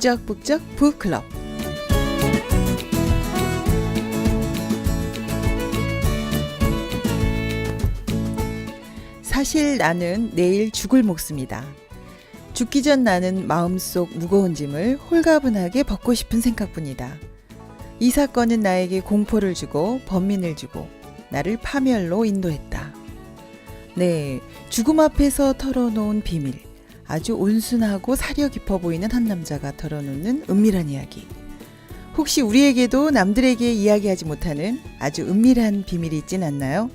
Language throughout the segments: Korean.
북적북적 북클럽. 사실 나는 내일 죽을 목숨이다. 죽기 전 나는 마음속 무거운 짐을 홀가분하게 벗고 싶은 생각뿐이다. 이 사건은 나에게 공포를 주고 번민을 주고 나를 파멸로 인도했다. 네, 죽음 앞에서 털어놓은 비밀. 아주 온순하고 사려 깊어 보이는 한 남자가 털어놓는 은밀한 이야기. 혹시 우리에게도 남들에게 이야기하지 못하는 아주 은밀한 비밀이 있진 않나요?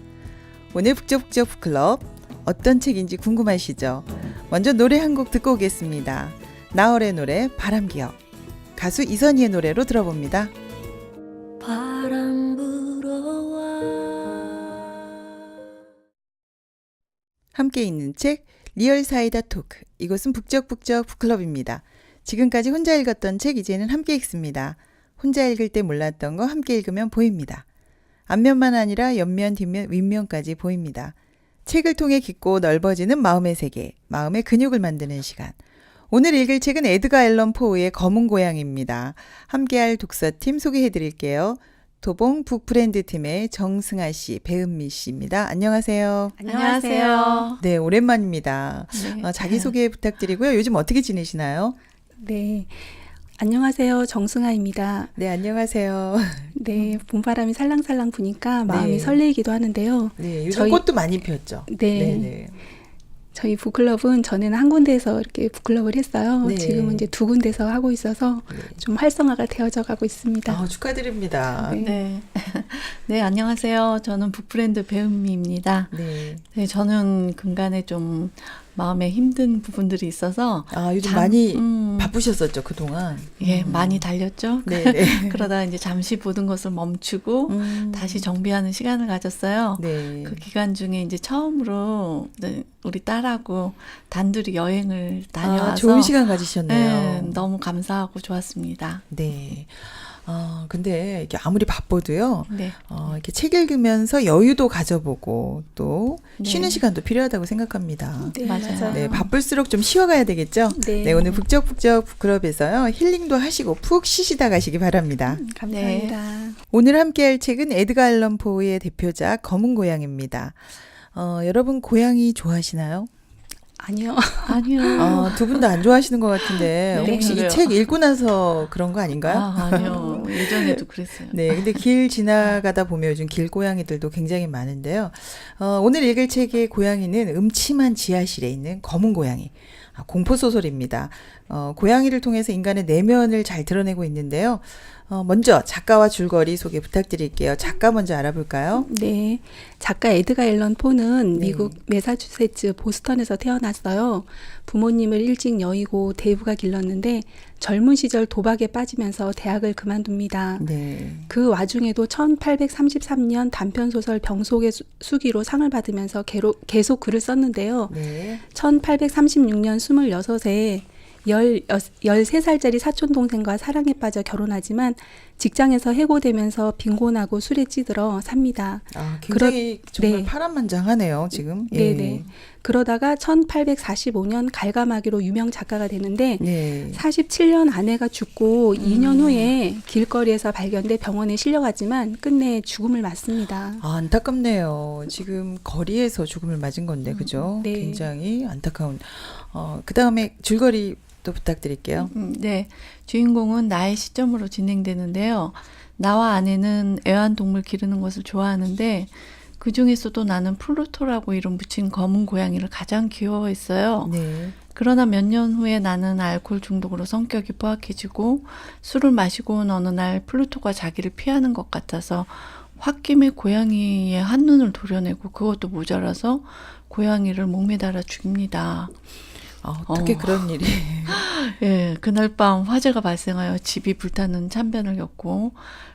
오늘 북적북적 북클럽 어떤 책인지 궁금하시죠? 먼저 노래 한 곡 듣고 오겠습니다. 나얼의 노래 바람기억. 가수 이선희의 노래로 들어봅니다. 바람 불어와. 함께 있는 책 리얼 사이다 토크. 이곳은 북적북적 북클럽입니다. 지금까지 혼자 읽었던 책 이제는 함께 읽습니다. 혼자 읽을 때 몰랐던 거 함께 읽으면 보입니다. 앞면만 아니라 옆면, 뒷면, 윗면까지 보입니다. 책을 통해 깊고 넓어지는 마음의 세계, 마음의 근육을 만드는 시간. 오늘 읽을 책은 에드가 앨런 포의 검은 고양이입니다. 함께할 독서팀 소개해드릴게요. 도봉 북브랜드 팀의 정승아 씨, 배은미 씨입니다. 안녕하세요. 안녕하세요. 네, 오랜만입니다. 네. 자기소개 부탁드리고요. 요즘 어떻게 지내시나요? 네. 안녕하세요. 정승아입니다. 네, 안녕하세요. 네. 봄바람이 살랑살랑 부니까 마음이 네. 설레이기도 하는데요. 네, 요즘 꽃도 많이 피었죠? 네. 네. 저희 북클럽은 전에는 한 군데에서 이렇게 북클럽을 했어요. 네. 지금은 이제 두 군데서 하고 있어서 네. 좀 활성화가 되어져 가고 있습니다. 축하드립니다. 네. 네. 네, 안녕하세요. 저는 북브랜드 배은미입니다. 네. 네, 저는 근간에 좀 마음에 힘든 부분들이 있어서 요즘 많이 바쁘셨었죠, 그동안? 예, 많이 달렸죠. 네. 그러다 이제 잠시 모든 것을 멈추고 다시 정비하는 시간을 가졌어요. 네. 그 기간 중에 이제 처음으로 우리 딸하고 단둘이 여행을 다녀와서 좋은 시간 가지셨네요. 네, 너무 감사하고 좋았습니다. 네. 근데 이게 아무리 바빠도요, 네. 이렇게 책 읽으면서 여유도 가져보고 또 네. 쉬는 시간도 필요하다고 생각합니다. 네, 맞아요. 네, 바쁠수록 좀 쉬어가야 되겠죠? 네. 오늘 북적북적 북클럽에서요, 힐링도 하시고 푹 쉬시다 가시기 바랍니다. 감사합니다. 오늘 함께할 책은 에드가 앨런 포의 대표작 검은 고양이입니다. 여러분 고양이 좋아하시나요? 아니요. 아니요. 두 분 다 안 좋아하시는 것 같은데 네. 혹시 이 그래요. 책 읽고 나서 그런 거 아닌가요? 아니요. 예전에도 그랬어요. 네, 근데 길 지나가다 보면 요즘 길고양이들도 굉장히 많은데요. 오늘 읽을 책의 고양이는 음침한 지하실에 있는 검은 고양이. 공포소설입니다. 고양이를 통해서 인간의 내면을 잘 드러내고 있는데요. 먼저 작가와 줄거리 소개 부탁드릴게요. 작가 먼저 알아볼까요? 네. 작가 에드가 앨런 포는 네. 미국 매사추세츠 보스턴에서 태어났어요. 부모님을 일찍 여의고 대부가 길렀는데 젊은 시절 도박에 빠지면서 대학을 그만둡니다. 네. 그 와중에도 1833년 단편소설 병속의 수기로 상을 받으면서 계속 글을 썼는데요. 네. 1836년 26세 13살짜리 사촌동생과 사랑에 빠져 결혼하지만 직장에서 해고되면서 빈곤하고 술에 찌들어 삽니다. 굉장히 정말 네. 파란만장하네요, 지금. 예. 네네. 그러다가 1845년 갈가마기로 유명 작가가 되는데 네. 47년 아내가 죽고 2년 후에 길거리에서 발견돼 병원에 실려갔지만 끝내 죽음을 맞습니다. 안타깝네요. 지금 거리에서 죽음을 맞은 건데, 그죠? 네. 굉장히 안타까운. 그 다음에 줄거리 또 부탁드릴게요. 네. 주인공은 나의 시점으로 진행되는데요. 나와 아내는 애완동물 기르는 것을 좋아하는데 그 중에서도 나는 플루토라고 이름 붙인 검은 고양이를 가장 귀여워했어요. 네. 그러나 몇 년 후에 나는 알코올 중독으로 성격이 포악해지고 술을 마시고 온 어느 날 플루토가 자기를 피하는 것 같아서 홧김에 고양이의 한눈을 도려내고 그것도 모자라서 고양이를 목매달아 죽입니다. 어떻게 그런 일이. 예, 그날 밤 화재가 발생하여 집이 불타는 참변을 겪고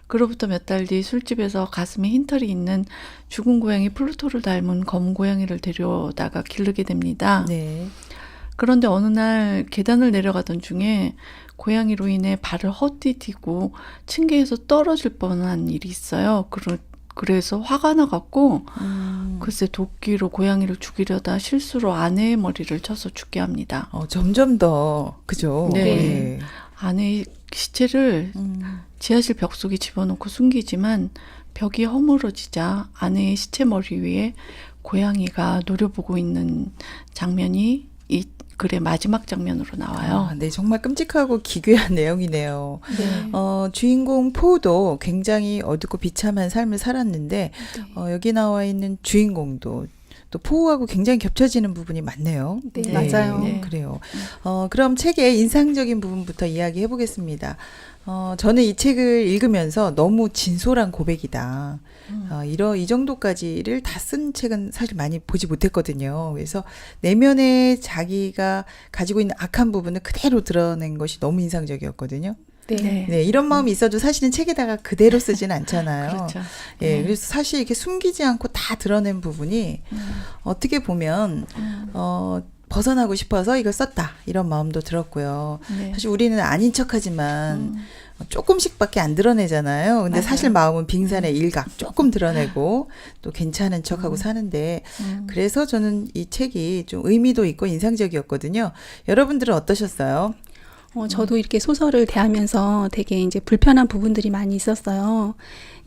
그로부터 몇 달 뒤 술집에서 가슴에 흰털이 있는 죽은 고양이 플루토를 닮은 검은 고양이를 데려다가 기르게 됩니다. 네. 그런데 어느 날 계단을 내려가던 중에 고양이로 인해 발을 헛디디고 층계에서 떨어질 뻔한 일이 있어요. 그래서 화가 나갖고 글쎄 도끼로 고양이를 죽이려다 실수로 아내의 머리를 쳐서 죽게 합니다. 점점 더 그죠. 네. 네. 아내의 시체를 지하실 벽 속에 집어넣고 숨기지만 벽이 허물어지자 아내의 시체 머리 위에 고양이가 노려보고 있는 장면이 이 글의 마지막 장면으로 나와요. 아, 네, 정말 끔찍하고 기괴한 내용이네요. 네. 주인공 포도 굉장히 어둡고 비참한 삶을 살았는데 여기 나와 있는 주인공도 또 포하고 굉장히 겹쳐지는 부분이 많네요. 네, 맞아요. 네. 그래요. 그럼 책의 인상적인 부분부터 이야기해 보겠습니다. 저는 이 책을 읽으면서 너무 진솔한 고백이다. 이 정도까지를 다 쓴 책은 사실 많이 보지 못했거든요. 그래서 내면에 자기가 가지고 있는 악한 부분을 그대로 드러낸 것이 너무 인상적이었거든요. 네. 네, 이런 마음이 있어도 사실은 책에다가 그대로 쓰진 않잖아요. 그렇죠. 예, 네. 그래서 사실 이렇게 숨기지 않고 다 드러낸 부분이 어떻게 보면 벗어나고 싶어서 이걸 썼다 이런 마음도 들었고요. 네. 사실 우리는 아닌 척하지만 조금씩밖에 안 드러내잖아요. 근데 맞아요. 사실 마음은 빙산의 일각 조금 드러내고 또 괜찮은 척하고 사는데 그래서 저는 이 책이 좀 의미도 있고 인상적이었거든요. 여러분들은 어떠셨어요? 저도 이렇게 소설을 대하면서 되게 이제 불편한 부분들이 많이 있었어요.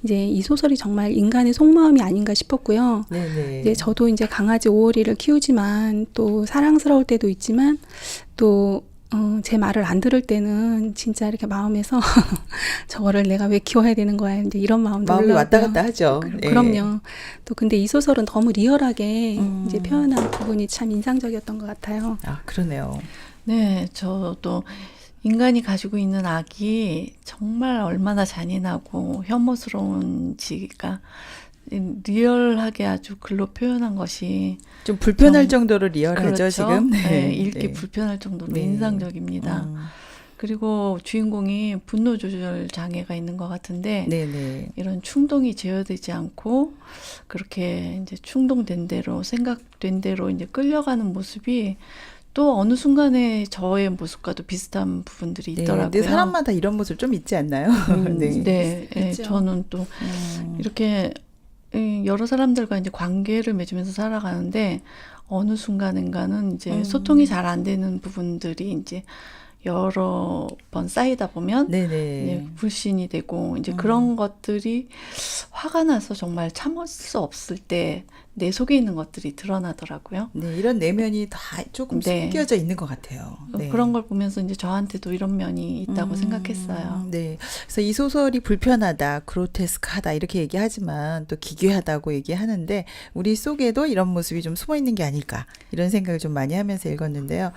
이제 이 소설이 정말 인간의 속마음이 아닌가 싶었고요. 네네. 이제 저도 이제 강아지 오오리를 키우지만 또 사랑스러울 때도 있지만 또 제 말을 안 들을 때는 진짜 이렇게 마음에서 저거를 내가 왜 키워야 되는 거야 이제 이런 마음도 마음이 올라오고요. 왔다 갔다 하죠. 네. 그럼요. 또 근데 이 소설은 너무 리얼하게 이제 음. 표현한 부분이 참 인상적이었던 것 같아요. 아, 그러네요. 네, 저도 인간이 가지고 있는 악이 정말 얼마나 잔인하고 혐오스러운지가 리얼하게 아주 글로 표현한 것이 좀 불편할 정- 정도로 리얼하죠, 그렇죠? 지금. 네, 읽기 네. 불편할 정도로 네. 인상적입니다. 그리고 주인공이 분노 조절 장애가 있는 것 같은데 네네. 이런 충동이 제어되지 않고 그렇게 이제 충동된 대로 생각된 대로 이제 끌려가는 모습이 또 어느 순간에 저의 모습과도 비슷한 부분들이 네, 있더라고요. 근데 사람마다 이런 모습 좀 있지 않나요? 네, 예, 있죠. 저는 또 이렇게 여러 사람들과 이제 관계를 맺으면서 살아가는데 어느 순간인가는 이제 소통이 잘 안 되는 부분들이 이제 여러 번 쌓이다 보면 네네. 이제 불신이 되고 이제 그런 것들이 화가 나서 정말 참을 수 없을 때 내 속에 있는 것들이 드러나더라고요. 네, 이런 내면이 다 조금 네. 숨겨져 있는 것 같아요. 네. 그런 걸 보면서 이제 저한테도 이런 면이 있다고 생각했어요. 네. 그래서 이 소설이 불편하다, 그로테스크하다 이렇게 얘기하지만 또 기괴하다고 얘기하는데 우리 속에도 이런 모습이 좀 숨어 있는 게 아닐까 이런 생각을 좀 많이 하면서 읽었는데요.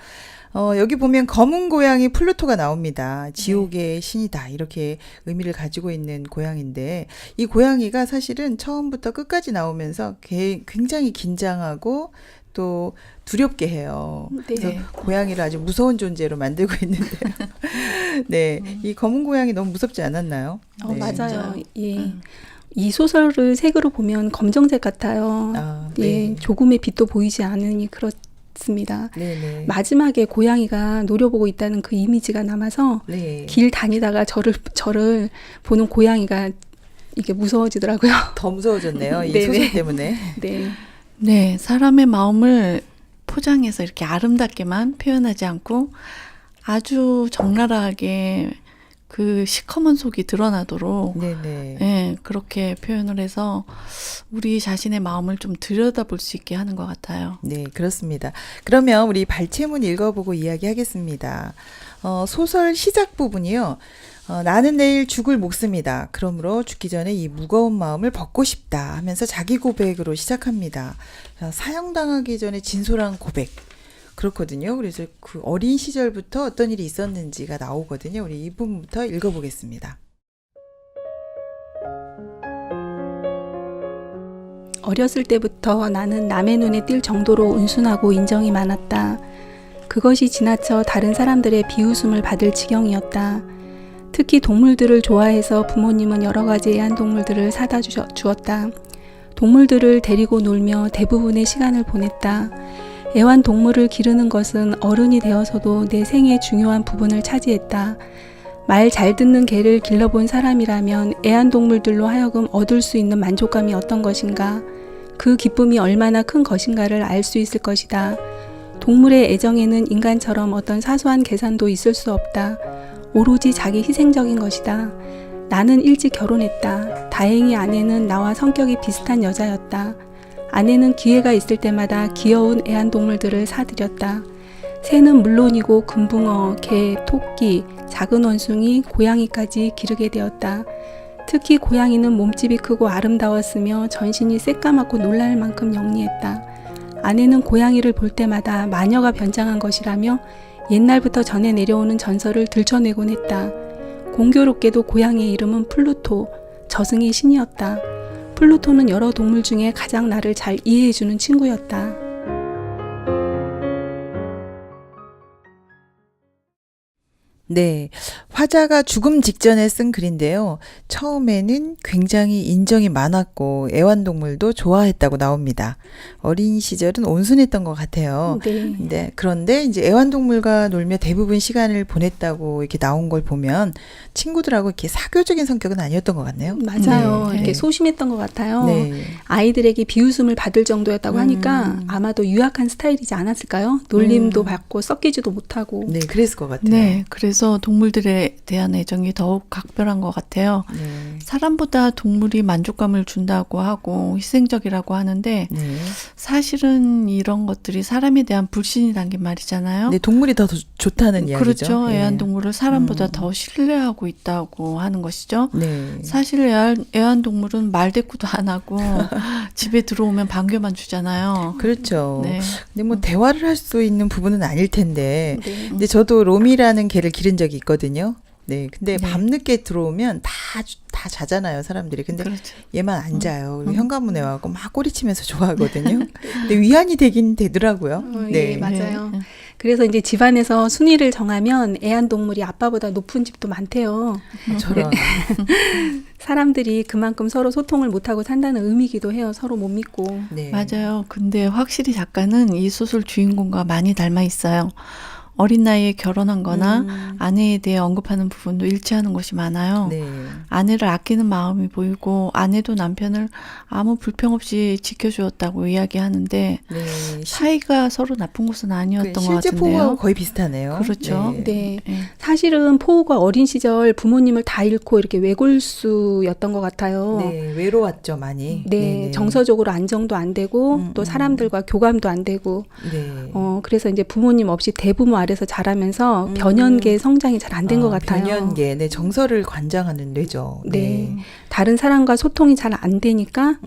여기 보면 검은 고양이 플루토가 나옵니다. 지옥의 신이다 이렇게 의미를 가지고 있는 고양인데 이 고양이가 사실은 처음부터 끝까지 나오면서 굉장히 긴장하고 또 두렵게 해요. 네. 그래서 네. 고양이를 아주 무서운 존재로 만들고 있는데요. 네, 이 검은 고양이 너무 무섭지 않았나요? 네. 맞아요. 진짜요. 예. 이 소설을 색으로 보면 검정색 같아요. 아, 예, 네. 조금의 빛도 보이지 않으니 그렇습니다. 네네. 마지막에 고양이가 노려보고 있다는 그 이미지가 남아서 네. 길 다니다가 저를 보는 고양이가 이게 무서워지더라고요. 더 무서워졌네요. 이 네네. 소설 때문에. 네. 네, 사람의 마음을 포장해서 이렇게 아름답게만 표현하지 않고 아주 적나라하게 그 시커먼 속이 드러나도록 네네. 예, 그렇게 표현을 해서 우리 자신의 마음을 좀 들여다볼 수 있게 하는 것 같아요. 네, 그렇습니다. 그러면 우리 발췌문 읽어보고 이야기하겠습니다. 소설 시작 부분이요. 나는 내일 죽을 목숨이다. 그러므로 죽기 전에 이 무거운 마음을 벗고 싶다 하면서 자기 고백으로 시작합니다. 사형당하기 전에 진솔한 고백. 그렇거든요. 그래서 그 어린 시절부터 어떤 일이 있었는지가 나오거든요. 우리 이 부분부터 읽어보겠습니다. 어렸을 때부터 나는 남의 눈에 띌 정도로 온순하고 인정이 많았다. 그것이 지나쳐 다른 사람들의 비웃음을 받을 지경이었다. 특히 동물들을 좋아해서 부모님은 여러 가지 애완동물들을 사다 주었다. 동물들을 데리고 놀며 대부분의 시간을 보냈다. 애완동물을 기르는 것은 어른이 되어서도 내 생의 중요한 부분을 차지했다. 말 잘 듣는 개를 길러본 사람이라면 애완동물들로 하여금 얻을 수 있는 만족감이 어떤 것인가, 그 기쁨이 얼마나 큰 것인가를 알 수 있을 것이다. 동물의 애정에는 인간처럼 어떤 사소한 계산도 있을 수 없다. 오로지 자기 희생적인 것이다. 나는 일찍 결혼했다. 다행히 아내는 나와 성격이 비슷한 여자였다. 아내는 기회가 있을 때마다 귀여운 애완동물들을 사들였다. 새는 물론이고 금붕어, 개, 토끼, 작은 원숭이, 고양이까지 기르게 되었다. 특히 고양이는 몸집이 크고 아름다웠으며 전신이 새까맣고 놀랄 만큼 영리했다. 아내는 고양이를 볼 때마다 마녀가 변장한 것이라며 옛날부터 전해 내려오는 전설을 들춰내곤 했다. 공교롭게도 고양이의 이름은 플루토, 저승의 신이었다. 플루토는 여러 동물 중에 가장 나를 잘 이해해주는 친구였다. 네, 화자가 죽음 직전에 쓴 글인데요. 처음에는 굉장히 인정이 많았고 애완동물도 좋아했다고 나옵니다. 어린 시절은 온순했던 것 같아요. 네, 그런데 이제 애완동물과 놀며 대부분 시간을 보냈다고 이렇게 나온 걸 보면 친구들하고 이렇게 사교적인 성격은 아니었던 것 같네요. 맞아요. 네. 이렇게 소심했던 것 같아요. 네. 아이들에게 비웃음을 받을 정도였다고 하니까 아마도 유약한 스타일이지 않았을까요? 놀림도 받고 섞이지도 못하고. 네, 그랬을 것 같아요. 네, 그래서 동물들에 대한 애정이 더욱 각별한 것 같아요. 네. 사람보다 동물이 만족감을 준다고 하고 희생적이라고 하는데 네. 사실은 이런 것들이 사람에 대한 불신이란 게 말이잖아요. 네, 동물이 더 좋다는 이야기죠. 그렇죠. 네. 애완동물을 사람보다 더 신뢰하고 있다고 하는 것이죠. 네. 사실 애완동물은 말대꾸도 안 하고 집에 들어오면 반겨만 주잖아요. 그렇죠. 네. 근데 뭐 대화를 할 수 있는 부분은 아닐 텐데. 네. 근데 저도 롬이라는 개를 기른 적이 있거든요. 네. 근데 네. 밤늦게 들어오면 다 자잖아요, 사람들이. 근데 그렇죠. 얘만 안 자요. 그리고 현관문에 와서 막 꼬리치면서 좋아하거든요. 근데 위안이 되긴 되더라고요. 예, 맞아요. 네. 그래서 이제 집안에서 순위를 정하면 애완동물이 아빠보다 높은 집도 많대요. 저런. 사람들이 그만큼 서로 소통을 못하고 산다는 의미이기도 해요. 서로 못 믿고. 네. 맞아요. 근데 확실히 작가는 이 소설 주인공과 많이 닮아 있어요. 어린 나이에 결혼한 거나 아내에 대해 언급하는 부분도 일치하는 것이 많아요. 네. 아내를 아끼는 마음이 보이고 아내도 남편을 아무 불평 없이 지켜주었다고 이야기하는데 네. 사이가 서로 나쁜 것은 아니었던 것 실제 같은데요. 포부하고 거의 비슷하네요. 그렇죠. 네. 네. 네. 사실은 포우가 어린 시절 부모님을 다 잃고 이렇게 외골수였던 것 같아요. 네, 외로웠죠, 많이. 네, 네네. 정서적으로 안정도 안 되고 또 사람들과 교감도 안 되고 네. 그래서 이제 부모님 없이 대부모 아래서 자라면서 변연계의 성장이 잘 안 된 것 같아요. 변연계, 네, 정서를 관장하는 뇌죠. 네. 다른 사람과 소통이 잘 안 되니까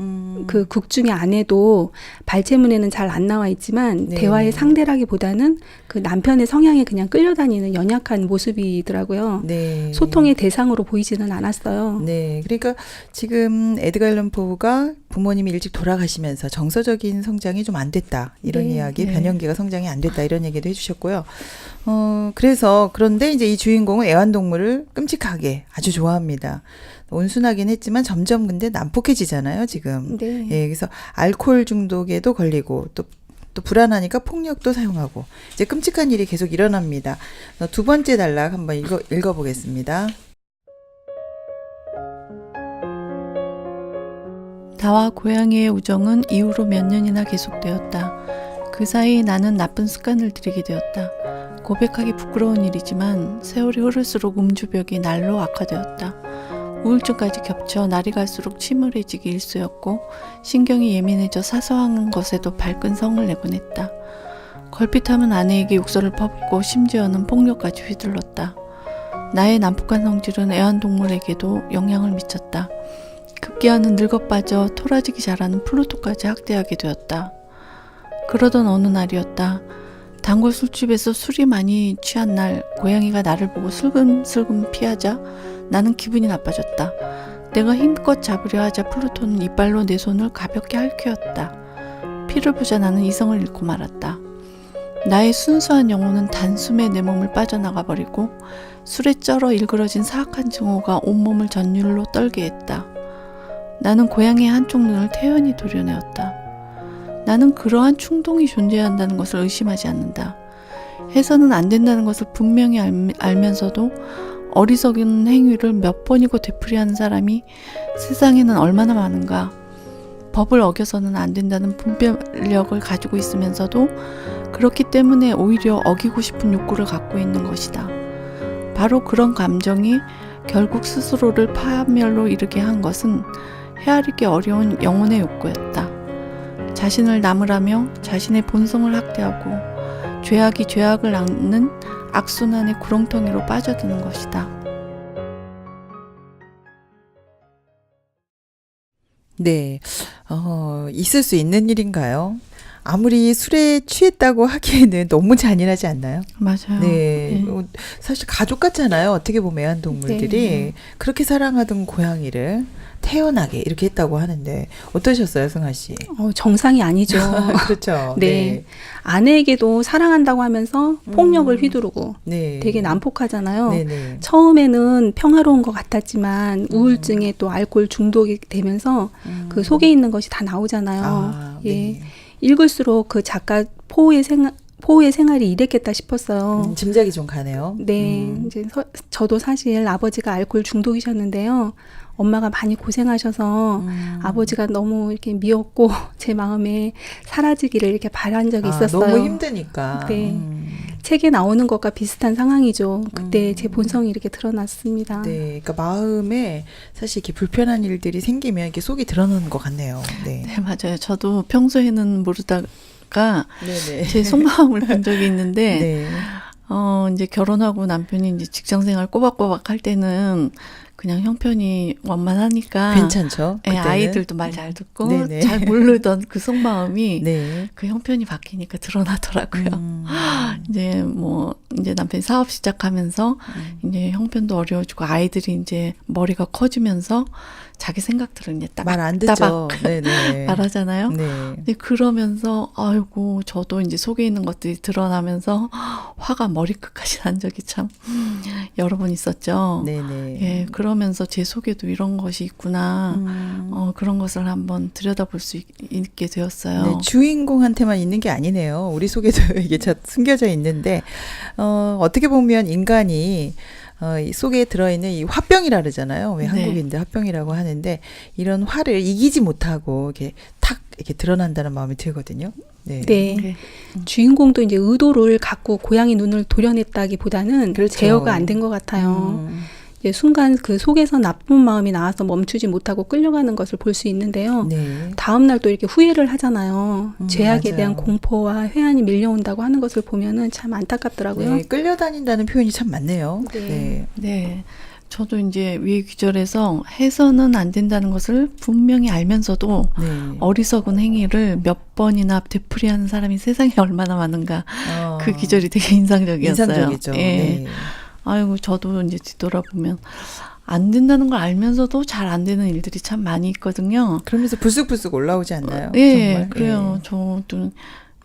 그 극 중에 아내도 발제문에는 잘 안 나와 있지만 네. 대화의 상대라기보다는 그 남편의 성향에 그냥 끌려다니는 연약한 모습이더라고요. 네. 소통의 대상으로 보이지는 않았어요. 네, 그러니까 지금 에드가 앨런 포가 부모님이 일찍 돌아가시면서 정서적인 성장이 좀 안 됐다 이런 네, 이야기, 네. 변연계가 성장이 안 됐다 이런 얘기도 해주셨고요. 그런데 이제 이 주인공은 애완동물을 끔찍하게 아주 좋아합니다. 온순하긴 했지만 점점 근데 난폭해지잖아요, 지금. 네. 예, 그래서 알코올 중독에도 걸리고 또 불안하니까 폭력도 사용하고 이제 끔찍한 일이 계속 일어납니다. 두 번째 단락 한번 읽어보겠습니다. 나와 고양이의 우정은 이후로 몇 년이나 계속되었다. 그 사이 나는 나쁜 습관을 들이게 되었다. 고백하기 부끄러운 일이지만 세월이 흐를수록 음주벽이 날로 악화되었다. 우울증까지 겹쳐 날이 갈수록 침울해지기 일쑤였고 신경이 예민해져 사소한 것에도 발끈 성을 내곤 했다. 걸핏하면 아내에게 욕설을 퍼붓고 심지어는 폭력까지 휘둘렀다. 나의 난폭한 성질은 애완동물에게도 영향을 미쳤다. 급기야는 늙어빠져 토라지기 잘하는 플루토까지 학대하게 되었다. 그러던 어느 날이었다. 단골 술집에서 술이 많이 취한 날 고양이가 나를 보고 슬금슬금 피하자 나는 기분이 나빠졌다. 내가 힘껏 잡으려 하자 플루토는 이빨로 내 손을 가볍게 핥히었다. 피를 보자 나는 이성을 잃고 말았다. 나의 순수한 영혼은 단숨에 내 몸을 빠져나가 버리고 술에 쩔어 일그러진 사악한 증오가 온몸을 전율로 떨게 했다. 나는 고양이의 한쪽 눈을 태연히 도려내었다. 나는 그러한 충동이 존재한다는 것을 의심하지 않는다. 해서는 안 된다는 것을 분명히 알면서도 어리석은 행위를 몇 번이고 되풀이하는 사람이 세상에는 얼마나 많은가. 법을 어겨서는 안 된다는 분별력을 가지고 있으면서도 그렇기 때문에 오히려 어기고 싶은 욕구를 갖고 있는 것이다. 바로 그런 감정이 결국 스스로를 파멸로 이르게 한 것은 헤아리기 어려운 영혼의 욕구였다. 자신을 나무라며 자신의 본성을 학대하고 죄악이 죄악을 낳는 악순환의 구렁텅이로 빠져드는 것이다. 네, 있을 수 있는 일인가요? 아무리 술에 취했다고 하기에는 너무 잔인하지 않나요? 맞아요. 네, 네. 사실 가족 같잖아요. 어떻게 보면 애완동물들이 네. 그렇게 사랑하던 고양이를 태어나게 이렇게 했다고 하는데 어떠셨어요, 승아 씨? 정상이 아니죠. 그렇죠. 네. 아내에게도 사랑한다고 하면서 폭력을 휘두르고 네. 되게 난폭하잖아요. 네네. 처음에는 평화로운 것 같았지만 우울증에 또 알코올 중독이 되면서 그 속에 있는 것이 다 나오잖아요. 아, 예. 네. 읽을수록 그 작가 포의 생활이 이랬겠다 싶었어요. 짐작이 좀 가네요. 네, 이제 저도 사실 아버지가 알코올 중독이셨는데요. 엄마가 많이 고생하셔서 아버지가 너무 이렇게 미웠고 제 마음에 사라지기를 이렇게 바란 적이 있었어요. 너무 힘드니까. 네. 책에 나오는 것과 비슷한 상황이죠. 그때 제 본성이 이렇게 드러났습니다. 네, 그러니까 마음에 사실 이렇게 불편한 일들이 생기면 이렇게 속이 드러나는 것 같네요. 네, 네, 맞아요. 저도 평소에는 모르다가 네네. 제 속마음을 본 적이 있는데, 네. 이제 결혼하고 남편이 이제 직장 생활 꼬박꼬박 할 때는 그냥 형편이 원만하니까. 괜찮죠. 예, 그때는? 아이들도 말 잘 듣고 네네. 잘 모르던 그 속마음이 네. 그 형편이 바뀌니까 드러나더라고요. 이제 이제 남편이 사업 시작하면서 이제 형편도 어려워지고 아이들이 이제 머리가 커지면서 자기 생각들을 이제 말 안 듣죠. 따박 네네. 말하잖아요. 네. 근데 그러면서 아이고 저도 이제 속에 있는 것들이 드러나면서 화가 머리끝까지 난 적이 참 여러 번 있었죠. 네네. 예, 그러면서 제 속에도 이런 것이 있구나. 그런 것을 한번 들여다볼 수 있게 되었어요. 네, 주인공한테만 있는 게 아니네요. 우리 속에도 이게 숨겨져 있는데, 어떻게 보면 인간이 이 속에 들어있는 이 화병이라 그러잖아요. 왜 네. 한국인들 화병이라고 하는데, 이런 화를 이기지 못하고 이렇게 탁 이렇게 드러난다는 마음이 들거든요. 네. 네. 네. 주인공도 이제 의도를 갖고 고양이 눈을 도려냈다기보다는 그렇죠. 제어가 안 된 것 같아요. 이제 순간 그 속에서 나쁜 마음이 나와서 멈추지 못하고 끌려가는 것을 볼 수 있는데요. 네. 다음 날 또 이렇게 후회를 하잖아요. 죄악에 맞아요. 대한 공포와 회한이 밀려온다고 하는 것을 보면은 참 안타깝더라고요. 네, 끌려다닌다는 표현이 참 많네요. 네. 네. 네. 저도 이제 위에 귀절에서 해서는 안 된다는 것을 분명히 알면서도 네. 어리석은 행위를 몇 번이나 되풀이하는 사람이 세상에 얼마나 많은가. 그 귀절이 되게 인상적이었어요. 인상적이죠. 예. 네. 아이고 저도 이제 뒤돌아보면 안 된다는 걸 알면서도 잘 안 되는 일들이 참 많이 있거든요. 그러면서 불쑥불쑥 올라오지 않나요? 예, 정말? 그래요. 예. 저도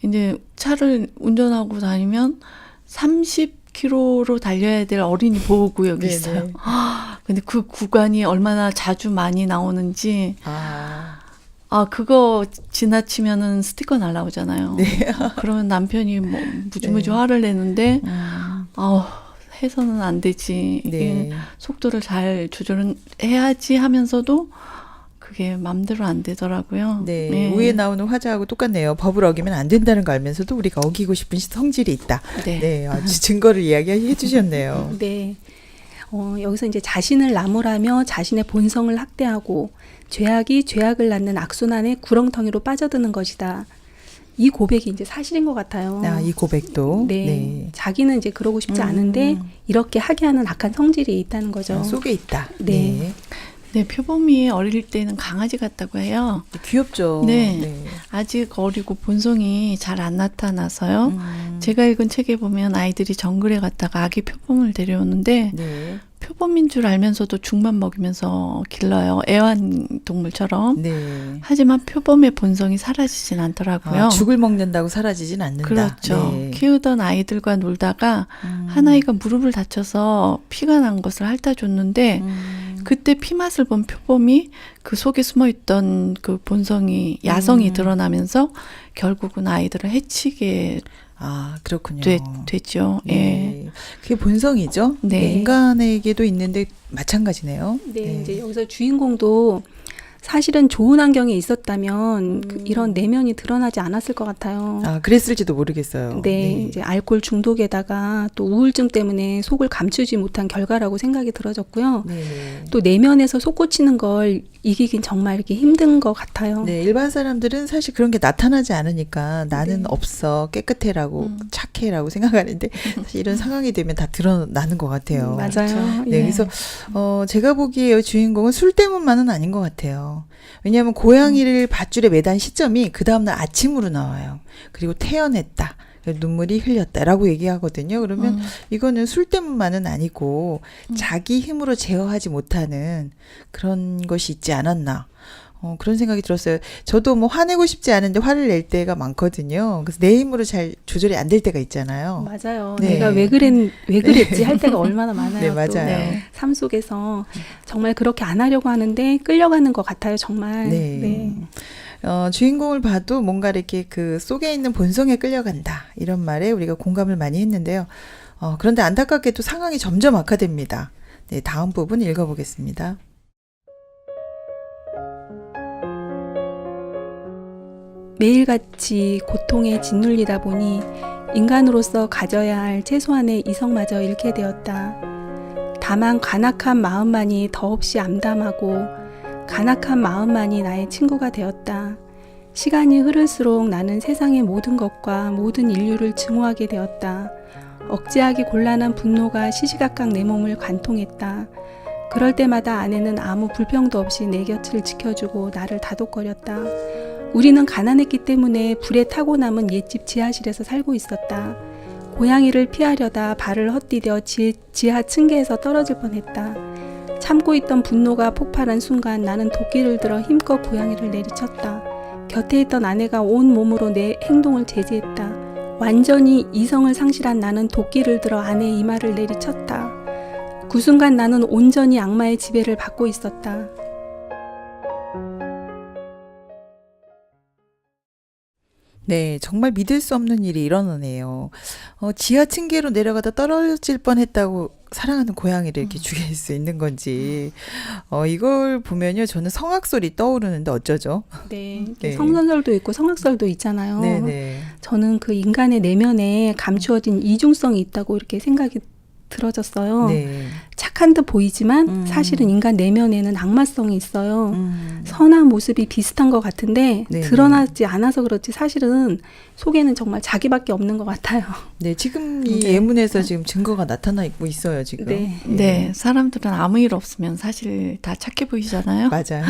이제 차를 운전하고 다니면 30km로 달려야 될 어린이 보호구역이 네네. 있어요. 근데 그 구간이 얼마나 자주 많이 나오는지 그거 지나치면은 스티커 날라오잖아요. 네. 그러면 남편이 무지무지 화를 내는데 해서는 안 되지. 네. 속도를 잘 조절해야지 하면서도 그게 맘대로 안 되더라고요. 네. 위에 나오는 화자하고 똑같네요. 법을 어기면 안 된다는 거 알면서도 우리가 어기고 싶은 성질이 있다. 네. 네. 아주 증거를 이야기해 주셨네요. 네. 여기서 이제 자신을 나무라며 자신의 본성을 학대하고 죄악이 죄악을 낳는 악순환의 구렁텅이로 빠져드는 것이다. 이 고백이 이제 사실인 것 같아요. 이 고백도. 네. 네. 자기는 이제 그러고 싶지 않은데 이렇게 하게 하는 악한 성질이 있다는 거죠. 속에 있다. 네. 네, 표범이 어릴 때는 강아지 같다고 해요. 귀엽죠. 네. 아직 어리고 본성이 잘 안 나타나서요. 제가 읽은 책에 보면 아이들이 정글에 갔다가 아기 표범을 데려오는데 네. 표범인 줄 알면서도 죽만 먹이면서 길러요. 애완동물처럼. 네. 하지만 표범의 본성이 사라지진 않더라고요. 죽을 먹는다고 사라지진 않는다. 그렇죠. 네. 키우던 아이들과 놀다가 한 아이가 무릎을 다쳐서 피가 난 것을 핥아줬는데 그때 피맛을 본 표범이 그 속에 숨어있던 그 본성이 야성이 드러나면서 결국은 아이들을 해치게 그렇군요. 됐죠. 네. 예. 그게 본성이죠. 네. 인간에게도 있는데 마찬가지네요. 네, 이제 여기서 주인공도 사실은 좋은 환경에 있었다면 이런 내면이 드러나지 않았을 것 같아요. 아, 그랬을지도 모르겠어요. 네, 이제 알코올 중독에다가 또 우울증 때문에 속을 감추지 못한 결과라고 생각이 들어졌고요. 네네. 또 내면에서 속 고치는 걸 이기긴 정말 이렇게 힘든 것 같아요. 네, 일반 사람들은 사실 그런 게 나타나지 않으니까 나는 네. 없어, 깨끗해라고, 착해라고 생각하는데 사실 이런 상황이 되면 다 드러나는 것 같아요. 맞아요. 네, 예. 그래서 제가 보기에 주인공은 술 때문만은 아닌 것 같아요. 왜냐하면 고양이를 밧줄에 매단 시점이 그 다음날 아침으로 나와요. 그리고 태어났다. 눈물이 흘렸다라고 얘기하거든요. 그러면 이거는 술 때문만은 아니고 자기 힘으로 제어하지 못하는 그런 것이 있지 않았나. 그런 생각이 들었어요. 저도 뭐 화내고 싶지 않은데 화를 낼 때가 많거든요. 그래서 내 힘으로 잘 조절이 안 될 때가 있잖아요. 맞아요. 네. 내가 왜 그랬지 할 때가 얼마나 많아요. 네, 또. 맞아요. 네. 삶 속에서 정말 그렇게 안 하려고 하는데 끌려가는 것 같아요, 정말. 네. 주인공을 봐도 뭔가 이렇게 그 속에 있는 본성에 끌려간다. 이런 말에 우리가 공감을 많이 했는데요. 그런데 안타깝게도 상황이 점점 악화됩니다. 네, 다음 부분 읽어보겠습니다. 매일같이 고통에 짓눌리다 보니 인간으로서 가져야 할 최소한의 이성마저 잃게 되었다. 다만 간악한 마음만이 더없이 암담하고 간악한 마음만이 나의 친구가 되었다. 시간이 흐를수록 나는 세상의 모든 것과 모든 인류를 증오하게 되었다. 억제하기 곤란한 분노가 시시각각 내 몸을 관통했다. 그럴 때마다 아내는 아무 불평도 없이 내 곁을 지켜주고 나를 다독거렸다. 우리는 가난했기 때문에 불에 타고 남은 옛집 지하실에서 살고 있었다. 고양이를 피하려다 발을 헛디뎌 지하 층계에서 떨어질 뻔했다. 참고 있던 분노가 폭발한 순간 나는 도끼를 들어 힘껏 고양이를 내리쳤다. 곁에 있던 아내가 온 몸으로 내 행동을 제지했다. 완전히 이성을 상실한 나는 도끼를 들어 아내의 이마를 내리쳤다. 그 순간 나는 온전히 악마의 지배를 받고 있었다. 네, 정말 믿을 수 없는 일이 일어나네요. 지하 층계로 내려가다 떨어질 뻔했다고 사랑하는 고양이를 이렇게 죽일 수 있는 건지, 이걸 보면요, 저는 성악설이 떠오르는데 어쩌죠? 네, 네. 성선설도 있고 성악설도 있잖아요. 네네. 저는 그 인간의 내면에 감추어진 이중성이 있다고 이렇게 생각이 들어졌어요. 네. 착한 듯 보이지만 사실은 인간 내면에는 악마성이 있어요. 선한 모습이 비슷한 것 같은데 네. 드러나지 않아서 그렇지 사실은 속에는 정말 자기밖에 없는 것 같아요. 네, 지금 이 네. 예문에서 지금 증거가 나타나고 있어요, 지금. 네. 네, 사람들은 아무 일 없으면 사실 다 착해 보이잖아요. 맞아요.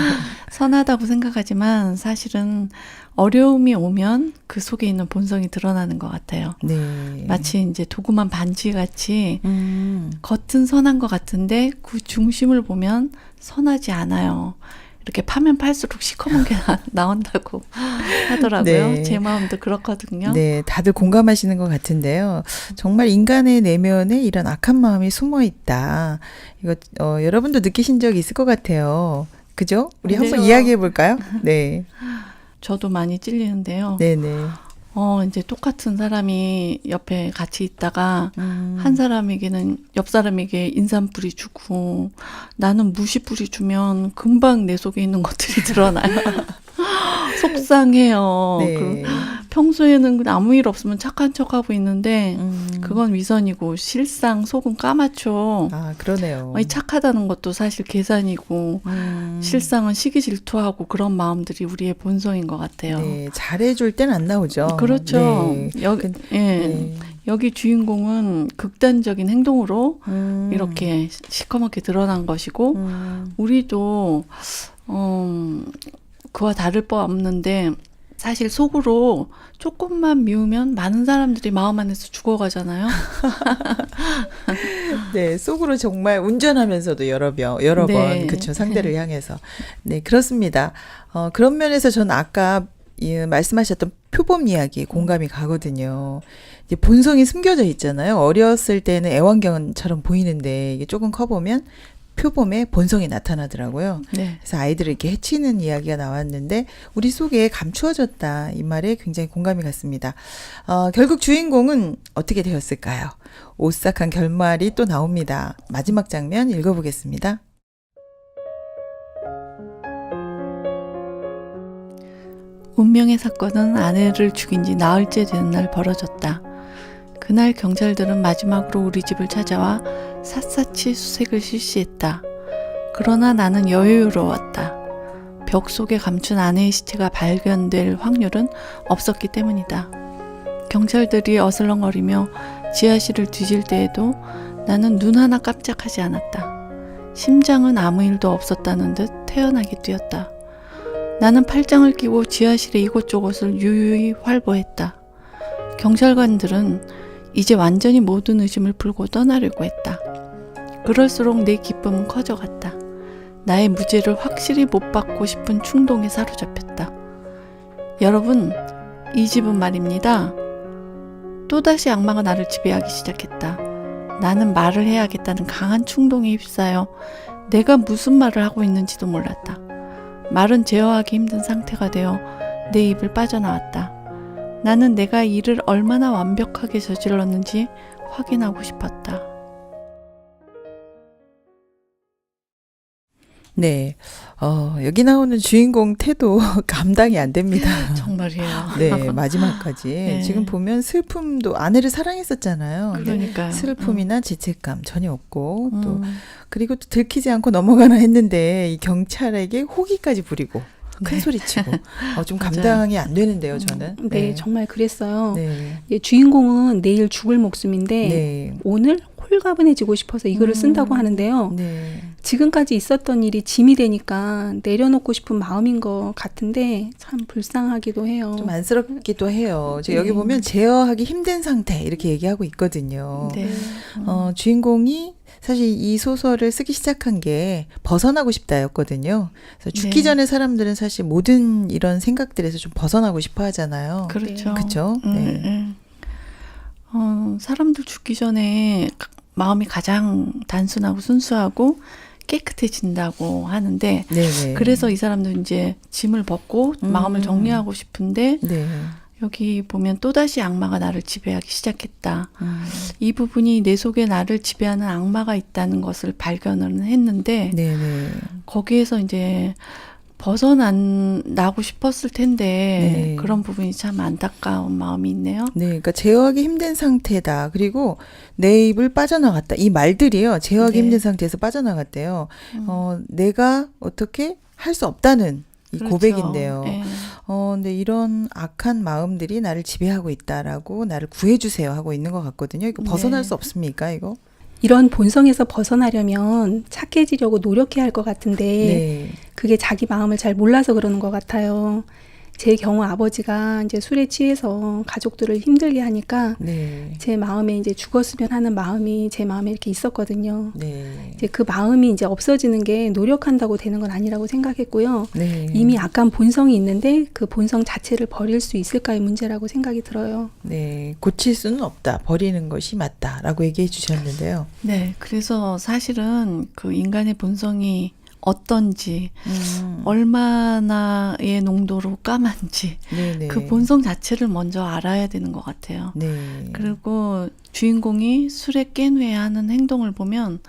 선하다고 생각하지만 사실은 어려움이 오면 그 속에 있는 본성이 드러나는 것 같아요. 네. 마치 이제 도구만 반지같이 음. 겉은 선한 것 같은데 그 중심을 보면 선하지 않아요. 이렇게 파면 팔수록 시커먼 게 나온다고 하더라고요. 네. 제 마음도 그렇거든요. 네, 다들 공감하시는 것 같은데요. 정말 인간의 내면에 이런 악한 마음이 숨어 있다. 이거 여러분도 느끼신 적 있을 것 같아요. 그죠? 우리 한번 네. 이야기해 볼까요? 네, 저도 많이 찔리는데요. 네, 네. 이제 똑같은 사람이 옆에 같이 있다가 음. 한 사람에게는 옆 사람에게 인삼뿌리 주고 나는 무시뿌리 주면 금방 내 속에 있는 것들이 드러나요. 속상해요. 네. 평소에는 그냥 아무 일 없으면 착한 척하고 있는데 음. 그건 위선이고 실상 속은 까맣죠. 아, 그러네요. 이 착하다는 것도 사실 계산이고 실상은 시기 질투하고 그런 마음들이 우리의 본성인 것 같아요. 네, 잘해줄 땐 안 나오죠. 그렇죠. 네. 예. 여기 주인공은 극단적인 행동으로 이렇게 시커멓게 드러난 것이고 우리도 그와 다를 바 없는데 사실 속으로 조금만 미우면 많은 사람들이 마음 안에서 죽어가잖아요. 네, 속으로 정말 운전하면서도 여러 번, 네. 그쵸, 상대를 향해서. 네, 그렇습니다. 그런 면에서 저는 아까 말씀하셨던 표범 이야기 공감이 가거든요. 이제 본성이 숨겨져 있잖아요. 어렸을 때는 애완견처럼 보이는데 이게 조금 커보면 표범의 본성이 나타나더라고요. 네. 그래서 아이들을 이렇게 해치는 이야기가 나왔는데 우리 속에 감추어졌다. 이 말에 굉장히 공감이 갔습니다. 결국 주인공은 어떻게 되었을까요? 오싹한 결말이 또 나옵니다. 마지막 장면 읽어보겠습니다. 운명의 사건은 아내를 죽인 지 나흘째 되는 날 벌어졌다. 그날 경찰들은 마지막으로 우리 집을 찾아와 샅샅이 수색을 실시했다. 그러나 나는 여유로웠다. 벽 속에 감춘 아내의 시체가 발견될 확률은 없었기 때문이다. 경찰들이 어슬렁거리며 지하실을 뒤질 때에도 나는 눈 하나 깜짝하지 않았다. 심장은 아무 일도 없었다는 듯 태연하게 뛰었다. 나는 팔짱을 끼고 지하실의 이곳저곳을 유유히 활보했다. 경찰관들은 이제 완전히 모든 의심을 풀고 떠나려고 했다. 그럴수록 내 기쁨은 커져갔다. 나의 무죄를 확실히 못 받고 싶은 충동에 사로잡혔다. 여러분, 이 집은 말입니다. 또다시 악마가 나를 지배하기 시작했다. 나는 말을 해야겠다는 강한 충동에 휩싸여 내가 무슨 말을 하고 있는지도 몰랐다. 말은 제어하기 힘든 상태가 되어 내 입을 빠져나왔다. 나는 내가 일을 얼마나 완벽하게 저질렀는지 확인하고 싶었다. 네, 여기 나오는 주인공 태도 감당이 안 됩니다. 정말이에요. 네, 마지막까지. 네. 지금 보면 슬픔도 아내를 사랑했었잖아요. 근데 그러니까요. 슬픔이나 죄책감 전혀 없고 또 그리고 또 들키지 않고 넘어가나 했는데 이 경찰에게 호기까지 부리고 큰 네. 소리치고 좀 맞아요. 감당이 안 되는데요, 저는. 네, 정말 그랬어요. 네. 예, 주인공은 내일 죽을 목숨인데 네. 오늘 홀가분해지고 싶어서 이거를 쓴다고 하는데요. 네. 지금까지 있었던 일이 짐이 되니까 내려놓고 싶은 마음인 것 같은데 참 불쌍하기도 해요. 좀 안쓰럽기도 해요. 네. 여기 보면 제어하기 힘든 상태 이렇게 얘기하고 있거든요. 네. 주인공이 사실 이 소설을 쓰기 시작한 게 벗어나고 싶다였거든요. 그래서 죽기 네. 전에 전에 사람들은 사실 모든 이런 생각들에서 좀 벗어나고 싶어 하잖아요. 그렇죠. 그렇죠? 네. 사람들 죽기 전에 마음이 가장 단순하고 순수하고 깨끗해진다고 하는데 네네. 그래서 이 사람도 이제 짐을 벗고 마음을 정리하고 싶은데 네. 여기 보면 또다시 악마가 나를 지배하기 시작했다. 이 부분이 내 속에 나를 지배하는 악마가 있다는 것을 발견을 했는데 네네. 거기에서 이제 벗어나고 싶었을 텐데 네. 그런 부분이 참 안타까운 마음이 있네요. 네, 그러니까 제어하기 힘든 상태다. 그리고 내 입을 빠져나갔다. 이 말들이요, 제어하기 네. 힘든 상태에서 빠져나갔대요. 내가 어떻게 할 수 없다는 이 그렇죠. 고백인데요. 네. 근데 이런 악한 마음들이 나를 지배하고 있다라고 나를 구해주세요 하고 있는 것 같거든요. 이거 벗어날 네. 수 없습니까, 이거? 이런 본성에서 벗어나려면 착해지려고 노력해야 할 것 같은데 네. 그게 자기 마음을 잘 몰라서 그러는 것 같아요. 제 경우 아버지가 이제 술에 취해서 가족들을 힘들게 하니까 네. 제 마음에 이제 죽었으면 하는 마음이 제 마음에 이렇게 있었거든요. 네. 이제 그 마음이 이제 없어지는 게 노력한다고 되는 건 아니라고 생각했고요. 네. 이미 악한 본성이 있는데 그 본성 자체를 버릴 수 있을까의 문제라고 생각이 들어요. 네. 고칠 수는 없다. 버리는 것이 맞다라고 얘기해 주셨는데요. 네, 그래서 사실은 그 인간의 본성이 어떤지, 얼마나의 농도로 까만지, 네네. 그 본성 자체를 먼저 알아야 되는 것 같아요. 네. 그리고 주인공이 술에 깬 후에 하는 행동을 보면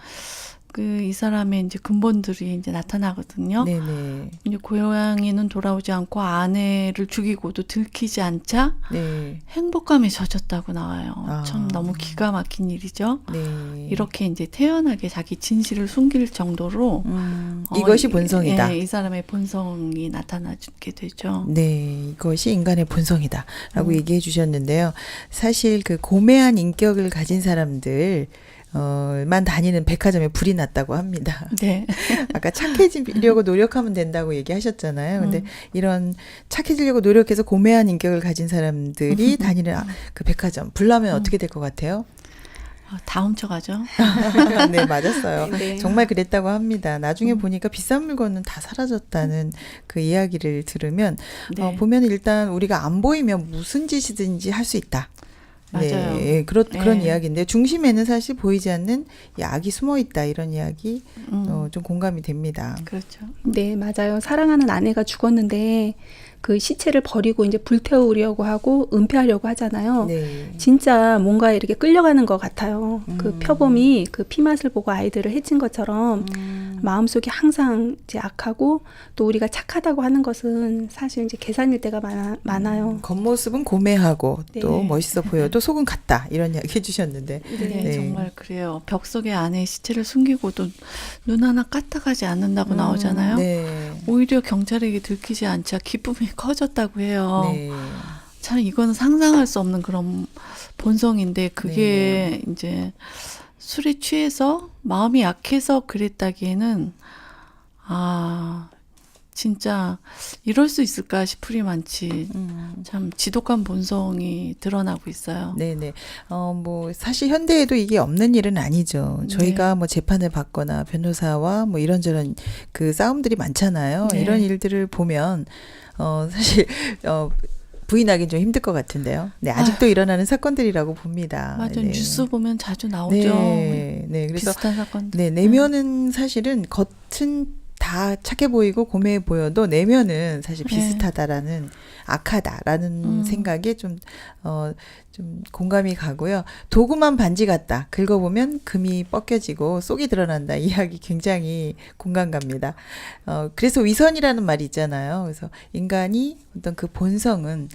이 사람의 이제 근본들이 이제 나타나거든요. 네네. 이제 고양이는 돌아오지 않고 아내를 죽이고도 들키지 않자 네. 행복감에 젖었다고 나와요. 아. 참 너무 기가 막힌 일이죠. 네. 이렇게 이제 태연하게 자기 진실을 숨길 정도로 이것이 본성이다. 이 사람의 본성이 나타나게 되죠. 네, 이것이 인간의 본성이다라고 얘기해 주셨는데요. 사실 그 고매한 인격을 가진 사람들 만 다니는 백화점에 불이 났다고 합니다. 네. 아까 착해지려고 노력하면 된다고 얘기하셨잖아요. 근데 이런 착해지려고 노력해서 고매한 인격을 가진 사람들이 다니는 그 백화점 불나면 어떻게 될 것 같아요? 다 훔쳐가죠. 네, 맞았어요. 네. 정말 그랬다고 합니다. 나중에 보니까 비싼 물건은 다 사라졌다는 그 이야기를 들으면 네. 보면 일단 우리가 안 보이면 무슨 짓이든지 할 수 있다. 맞아요. 네, 그런 네. 이야기인데 중심에는 사실 보이지 않는 이 악이 숨어 있다 이런 이야기 좀 공감이 됩니다. 그렇죠. 네, 맞아요. 사랑하는 아내가 죽었는데 그 시체를 버리고 이제 불태우려고 하고 은폐하려고 하잖아요. 네. 진짜 뭔가 이렇게 끌려가는 것 같아요. 그 표범이 그 피맛을 보고 아이들을 해친 것처럼 마음속에 항상 이제 악하고 또 우리가 착하다고 하는 것은 사실 이제 계산일 때가 많아요. 겉모습은 고매하고 또 네. 멋있어 보여도 속은 같다 이런 이야기 해주셨는데 네, 네. 정말 그래요. 벽 속에 안에 시체를 숨기고도 눈 하나 까딱하지 않는다고 나오잖아요. 네. 오히려 경찰에게 들키지 않자 기쁨이 커졌다고 해요. 네. 참 이거는 상상할 수 없는 그런 본성인데 그게 이제 술에 취해서 마음이 약해서 그랬다기에는 진짜 이럴 수 있을까 싶으리만치 참 지독한 본성이 드러나고 있어요. 네네. 뭐, 사실 현대에도 이게 없는 일은 아니죠. 저희가 뭐 재판을 받거나 변호사와 뭐 이런저런 그 싸움들이 많잖아요. 네. 이런 일들을 보면, 사실, 부인하기 좀 힘들 것 같은데요. 네, 아직도 일어나는 사건들이라고 봅니다. 맞아요. 네. 뉴스 보면 자주 나오죠. 네, 네. 그래서 비슷한 사건들. 네, 내면은 사실은 겉은 다 착해 보이고 고매해 보여도 내면은 사실 비슷하다라는 악하다라는 생각에 좀 공감이 가고요. 도구만 반지 같다. 긁어보면 금이 벗겨지고 속이 드러난다. 이 이야기 굉장히 공감 갑니다. 그래서 위선이라는 말이 있잖아요. 그래서 인간이 어떤 그 본성은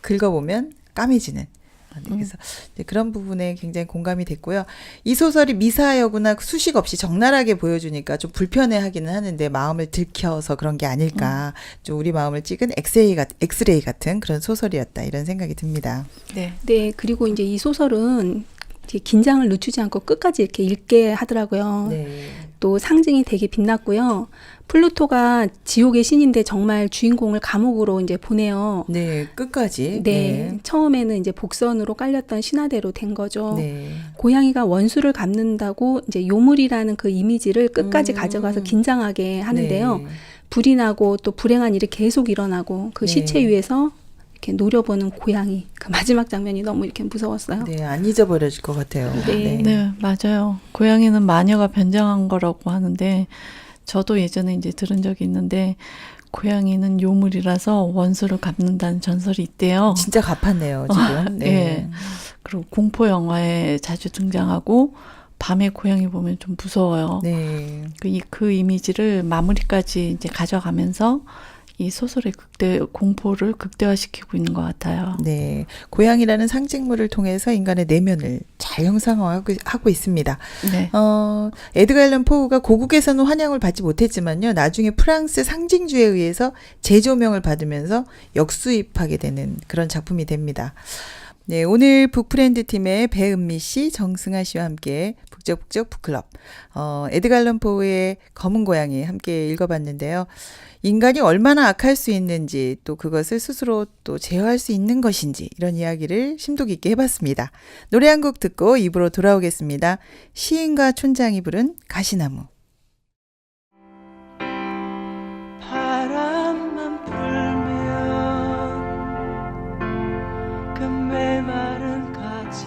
긁어보면 까매지는. 그래서 이제 그런 부분에 굉장히 공감이 됐고요. 이 소설이 미사여구나 수식 없이 적나라하게 보여주니까 좀 불편해하기는 하는데 마음을 들켜서 그런 게 아닐까. 좀 우리 마음을 찍은 엑스레이 같은 그런 소설이었다 이런 생각이 듭니다. 네. 네, 그리고 이제 이 소설은 이제 긴장을 늦추지 않고 끝까지 이렇게 읽게 하더라고요. 네. 또 상징이 되게 빛났고요. 플루토가 지옥의 신인데 정말 주인공을 감옥으로 이제 보내요. 네, 끝까지. 네, 처음에는 이제 복선으로 깔렸던 신하대로 된 거죠. 네. 고양이가 원수를 갚는다고 이제 요물이라는 그 이미지를 끝까지 가져가서 긴장하게 하는데요. 네. 불이 나고 또 불행한 일이 계속 일어나고 그 네. 시체 위에서 이렇게 노려보는 고양이. 그 마지막 장면이 너무 이렇게 무서웠어요. 네, 안 잊어버려질 것 같아요. 네. 네, 맞아요. 고양이는 마녀가 변장한 거라고 하는데 저도 예전에 이제 들은 적이 있는데 고양이는 요물이라서 원수를 갚는다는 전설이 있대요. 진짜 갚았네요, 지금. 네. 네. 그리고 공포 영화에 자주 등장하고 밤에 고양이 보면 좀 무서워요. 네. 그 이미지를 마무리까지 이제 가져가면서 이 소설의 공포를 극대화시키고 있는 것 같아요. 네. 고양이라는 상징물을 통해서 인간의 내면을 잘 형상화하고 있습니다. 네. 에드가 앨런 포우가 고국에서는 환영을 받지 못했지만요. 나중에 프랑스 상징주에 의해서 재조명을 받으면서 역수입하게 되는 그런 작품이 됩니다. 네, 오늘 북프렌드 팀의 배은미 씨, 정승아 씨와 함께 북적북적 북클럽, 에드가 앨런 포우의 검은 고양이 함께 읽어봤는데요. 인간이 얼마나 악할 수 있는지 또 그것을 스스로 또 제어할 수 있는 것인지 이런 이야기를 심도 깊게 해봤습니다. 노래 한 곡 듣고 입으로 돌아오겠습니다. 시인과 촌장이 부른 가시나무. 바람만 불면 그 메마른 가지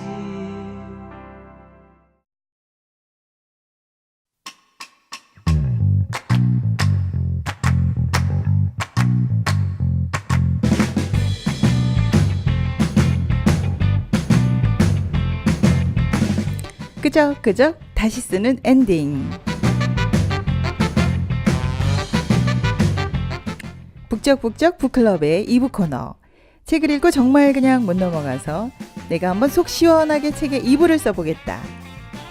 끄적끄적 다시 쓰는 엔딩. 북적북적 북클럽의 2부 코너. 책을 읽고 정말 그냥 못 넘어가서 내가 한번 속 시원하게 책에 2부를 써보겠다.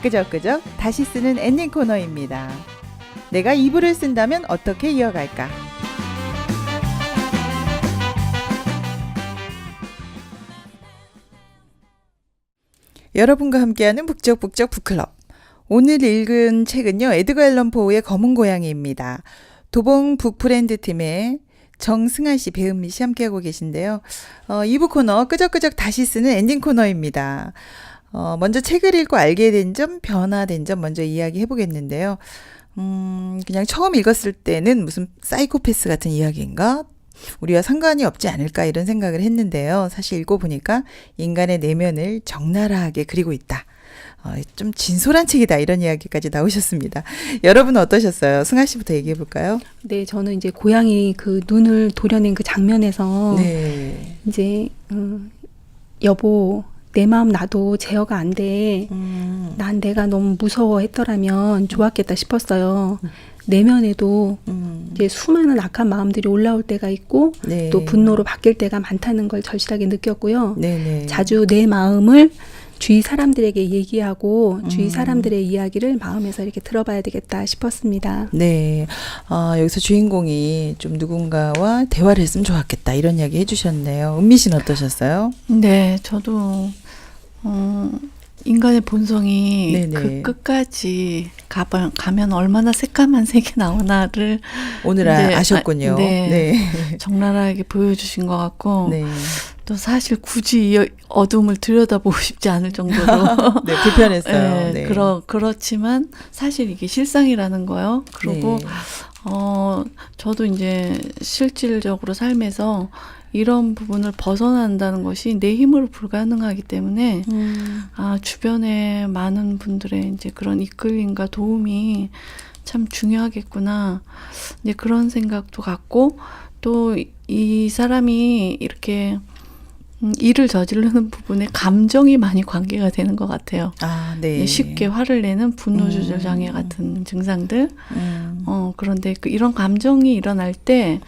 끄적끄적 다시 쓰는 엔딩 코너입니다. 내가 2부를 쓴다면 어떻게 이어갈까? 여러분과 함께하는 북적북적 북클럽. 오늘 읽은 책은요, 에드가 앨런 포우의 검은 고양이입니다. 도봉 북프렌드 팀의 정승아 씨, 배은미 씨 함께하고 계신데요. 2부 코너 끄적끄적 다시 쓰는 엔딩 코너입니다. 먼저 책을 읽고 알게 된 점, 변화된 점 먼저 이야기해 보겠는데요. 그냥 처음 읽었을 때는 무슨 사이코패스 같은 이야기인가? 우리와 상관이 없지 않을까 이런 생각을 했는데요. 사실 읽어보니까 인간의 내면을 적나라하게 그리고 있다. 좀 진솔한 책이다 이런 이야기까지 나오셨습니다. 여러분은 어떠셨어요? 승아 씨부터 얘기해 볼까요? 네, 저는 이제 고양이 그 눈을 도려낸 그 장면에서 네. 이제 여보 내 마음 나도 제어가 안 돼. 난 내가 너무 무서워했더라면 좋았겠다 싶었어요. 내면에도 이제 수많은 악한 마음들이 올라올 때가 있고 네. 또 분노로 바뀔 때가 많다는 걸 절실하게 느꼈고요. 네네. 자주 내 마음을 주위 사람들에게 얘기하고 주위 사람들의 이야기를 마음에서 이렇게 들어봐야 되겠다 싶었습니다. 네. 여기서 주인공이 좀 누군가와 대화를 했으면 좋았겠다 이런 이야기 해주셨네요. 은미 씨는 어떠셨어요? 네, 저도 인간의 본성이 네네. 그 끝까지 가면 얼마나 새까만 색이 나오나를 오늘 네, 아셨군요. 네. 적나라하게 보여주신 것 같고 네. 또 사실 굳이 이 어둠을 들여다보고 싶지 않을 정도로 네, 불편했어요. 네, 네. 그렇지만 사실 이게 실상이라는 거요. 그리고 네. 저도 이제 실질적으로 삶에서 이런 부분을 벗어난다는 것이 내 힘으로 불가능하기 때문에 주변에 많은 분들의 이제 그런 이끌림과 도움이 참 중요하겠구나. 이제 그런 생각도 갖고 또 이 사람이 이렇게 일을 저지르는 부분에 감정이 많이 관계가 되는 것 같아요. 네. 쉽게 화를 내는 분노 조절 장애 같은 증상들. 그런데 이런 감정이 일어날 때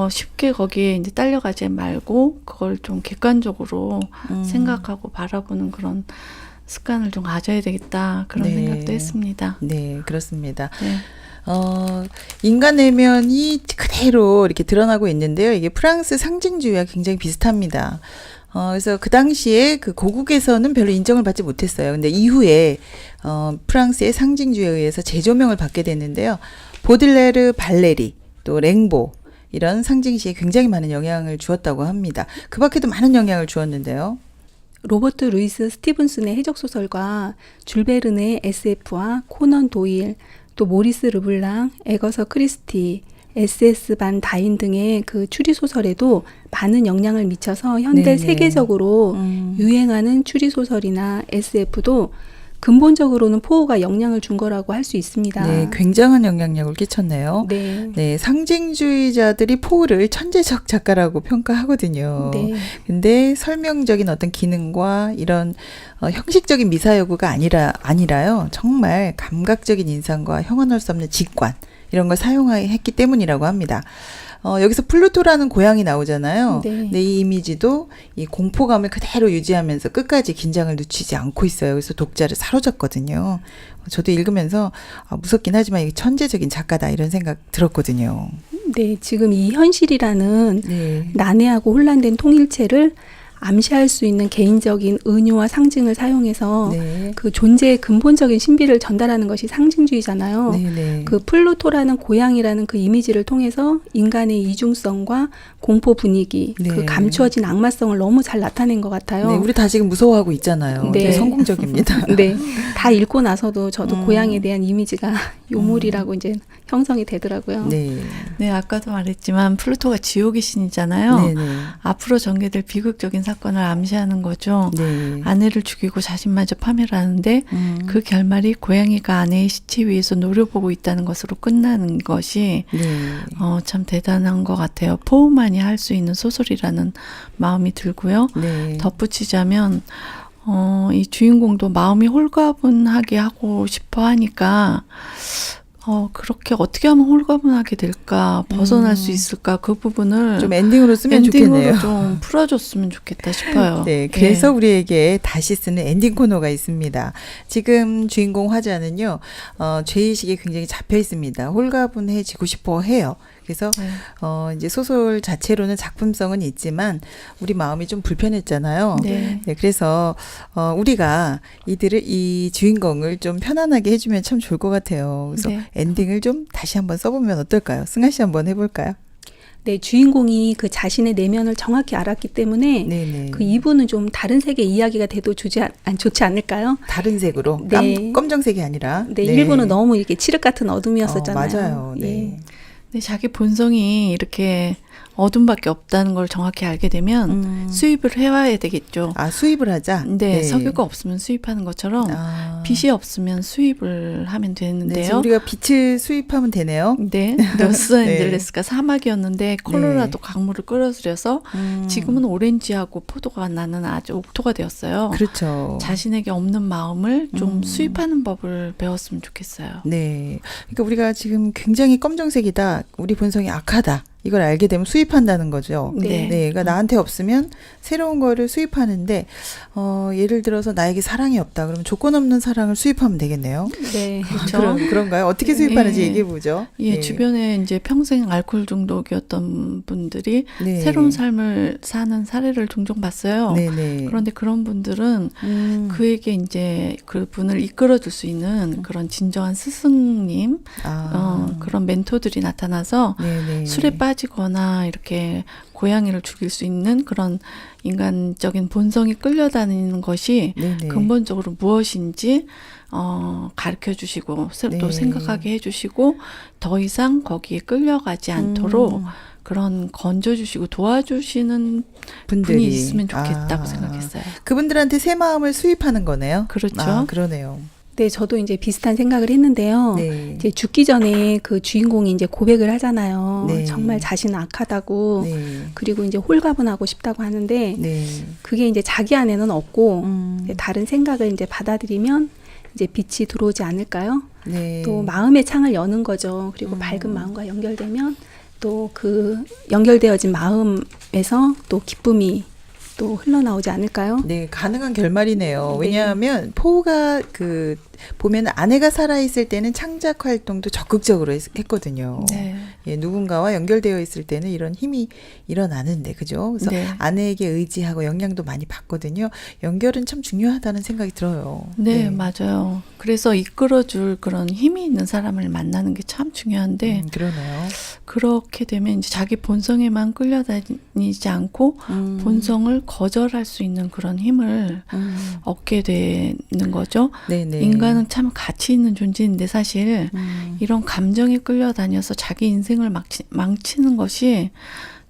쉽게 거기에 이제 딸려가지 말고 그걸 좀 객관적으로 생각하고 바라보는 그런 습관을 좀 가져야 되겠다. 그런 네. 생각도 했습니다. 네, 그렇습니다. 네. 인간 내면이 그대로 이렇게 드러나고 있는데요. 이게 프랑스 상징주의와 굉장히 비슷합니다. 그래서 그 당시에 그 고국에서는 별로 인정을 받지 못했어요. 근데 이후에 프랑스의 상징주의에 의해서 재조명을 받게 됐는데요. 보들레르, 발레리, 또 랭보 이런 상징시에 굉장히 많은 영향을 주었다고 합니다. 그 밖에도 많은 영향을 주었는데요. 로버트 루이스 스티븐슨의 해적소설과 줄 베른의 SF와 코넌 도일, 또 모리스 르블랑, 에거서 크리스티, SS 반 다인 등의 그 추리소설에도 많은 영향을 미쳐서 현대 네네. 세계적으로 유행하는 추리소설이나 SF도 근본적으로는 포호가 영향을 준 거라고 할 수 있습니다. 네, 굉장한 영향력을 끼쳤네요. 네. 네, 상징주의자들이 포를 천재적 작가라고 평가하거든요. 네. 근데 설명적인 어떤 기능과 이런 형식적인 미사 여구가 아니라요. 정말 감각적인 인상과 형언할 수 없는 직관 이런 걸 사용했기 때문이라고 합니다. 여기서 플루토라는 고양이 나오잖아요. 네. 근데 이 이미지도 이 공포감을 그대로 유지하면서 끝까지 긴장을 늦추지 않고 있어요. 그래서 독자를 사로잡거든요. 저도 읽으면서 무섭긴 하지만 이게 천재적인 작가다 이런 생각 들었거든요. 네, 지금 이 현실이라는 네. 난해하고 혼란된 통일체를 암시할 수 있는 개인적인 은유와 상징을 사용해서 네. 그 존재의 근본적인 신비를 전달하는 것이 상징주의잖아요. 네네. 그 플루토라는 고양이라는 그 이미지를 통해서 인간의 이중성과 공포 분위기, 네. 그 감추어진 악마성을 너무 잘 나타낸 것 같아요. 네, 우리 다 지금 무서워하고 있잖아요. 네. 되게 성공적입니다. 네, 다 읽고 나서도 저도 고양이에 대한 이미지가 요물이라고 이제 형성이 되더라고요. 네. 네, 아까도 말했지만 플루토가 지옥의 신이잖아요. 네네. 앞으로 전개될 비극적인 사건을 암시하는 거죠. 네. 아내를 죽이고 자신마저 파멸하는데 그 결말이 고양이가 아내의 시체 위에서 노려보고 있다는 것으로 끝나는 것이 네. 참 대단한 것 같아요. 포우만이 할 수 있는 소설이라는 마음이 들고요. 네. 덧붙이자면 이 주인공도 마음이 홀가분하게 하고 싶어 하니까 그렇게 어떻게 하면 홀가분하게 될까, 벗어날 수 있을까, 그 부분을 좀 엔딩으로 쓰면 엔딩으로 좋겠네요. 좀 풀어줬으면 좋겠다 싶어요. 네, 그래서 우리에게 다시 쓰는 엔딩 코너가 있습니다. 지금 주인공 화자는요, 죄의식이 굉장히 잡혀 있습니다. 홀가분해지고 싶어 해요. 그래서 이제 소설 자체로는 작품성은 있지만 우리 마음이 좀 불편했잖아요. 네. 네, 그래서 우리가 이 주인공을 좀 편안하게 해주면 참 좋을 것 같아요. 그래서 네. 엔딩을 좀 다시 한번 써보면 어떨까요? 승아 씨 한번 해볼까요? 네, 주인공이 그 자신의 내면을 정확히 알았기 때문에 네네. 그 이분은 좀 다른 색의 이야기가 돼도 좋지 않을까요? 다른 색으로 네. 검정색이 아니라. 네, 일본은 너무 이렇게 칠흑 같은 어둠이었었잖아요. 맞아요. 네. 예. 근데 자기 본성이 이렇게 어둠밖에 없다는 걸 정확히 알게 되면 수입을 해와야 되겠죠. 아, 수입을 하자? 네, 석유가 없으면 수입하는 것처럼 빛이 없으면 수입을 하면 네, 되는데요. 지금 우리가 빛을 수입하면 되네요. 네, 로스앤젤레스가 사막이었는데 콜로라도 강물을 끌어들여서 지금은 오렌지하고 포도가 나는 아주 옥토가 되었어요. 그렇죠. 자신에게 없는 마음을 좀 수입하는 법을 배웠으면 좋겠어요. 네. 그러니까 우리가 지금 굉장히 검정색이다. 우리 본성이 악하다. 이걸 알게 되면 수입한다는 거죠. 네. 그러니까 나한테 없으면 새로운 거를 수입하는데, 예를 들어서 나에게 사랑이 없다. 그러면 조건 없는 사랑을 수입하면 되겠네요. 네. 그렇죠. 그런가요? 어떻게 수입하는지 네. 얘기해 보죠. 예, 주변에 이제 평생 알코올 중독이었던 분들이 네. 새로운 삶을 사는 사례를 종종 봤어요. 네네. 그런데 그런 분들은 그에게 이제 그분을 이끌어줄 수 있는 그런 진정한 스승님, 그런 멘토들이 나타나서 네네. 술에 빠지거나 이렇게 고양이를 죽일 수 있는 그런 인간적인 본성이 끌려다니는 것이 네네. 근본적으로 무엇인지 가르쳐 주시고 또 네. 생각하게 해주시고 더 이상 거기에 끌려가지 않도록 그런 건져주시고 도와주시는 분이 있으면 좋겠다고 생각했어요. 그분들한테 새 마음을 수입하는 거네요. 그렇죠. 그러네요. 네, 저도 이제 비슷한 생각을 했는데요. 네. 이제 죽기 전에 그 주인공이 이제 고백을 하잖아요. 네. 정말 자신은 악하다고. 네. 그리고 이제 홀가분하고 싶다고 하는데 네. 그게 이제 자기 안에는 없고 네. 다른 생각을 이제 받아들이면 이제 빛이 들어오지 않을까요? 네. 또 마음의 창을 여는 거죠. 그리고 밝은 마음과 연결되면 또 그 연결되어진 마음에서 또 기쁨이 또 흘러나오지 않을까요? 네, 가능한 결말이네요. 네. 왜냐하면 포가 보면 아내가 살아있을 때는 창작 활동도 적극적으로 했거든요. 네. 예, 누군가와 연결되어 있을 때는 이런 힘이 일어나는데, 그죠? 그래서 네. 아내에게 의지하고 영향도 많이 받거든요. 연결은 참 중요하다는 생각이 들어요. 네, 맞아요. 그래서 이끌어줄 그런 힘이 있는 사람을 만나는 게 참 중요한데 그러네요. 그렇게 되면 이제 자기 본성에만 끌려다니지 않고 본성을 거절할 수 있는 그런 힘을 얻게 되는 거죠. 네네. 인간은 참 가치 있는 존재인데 사실 이런 감정에 끌려다녀서 자기 인생을 망치는 것이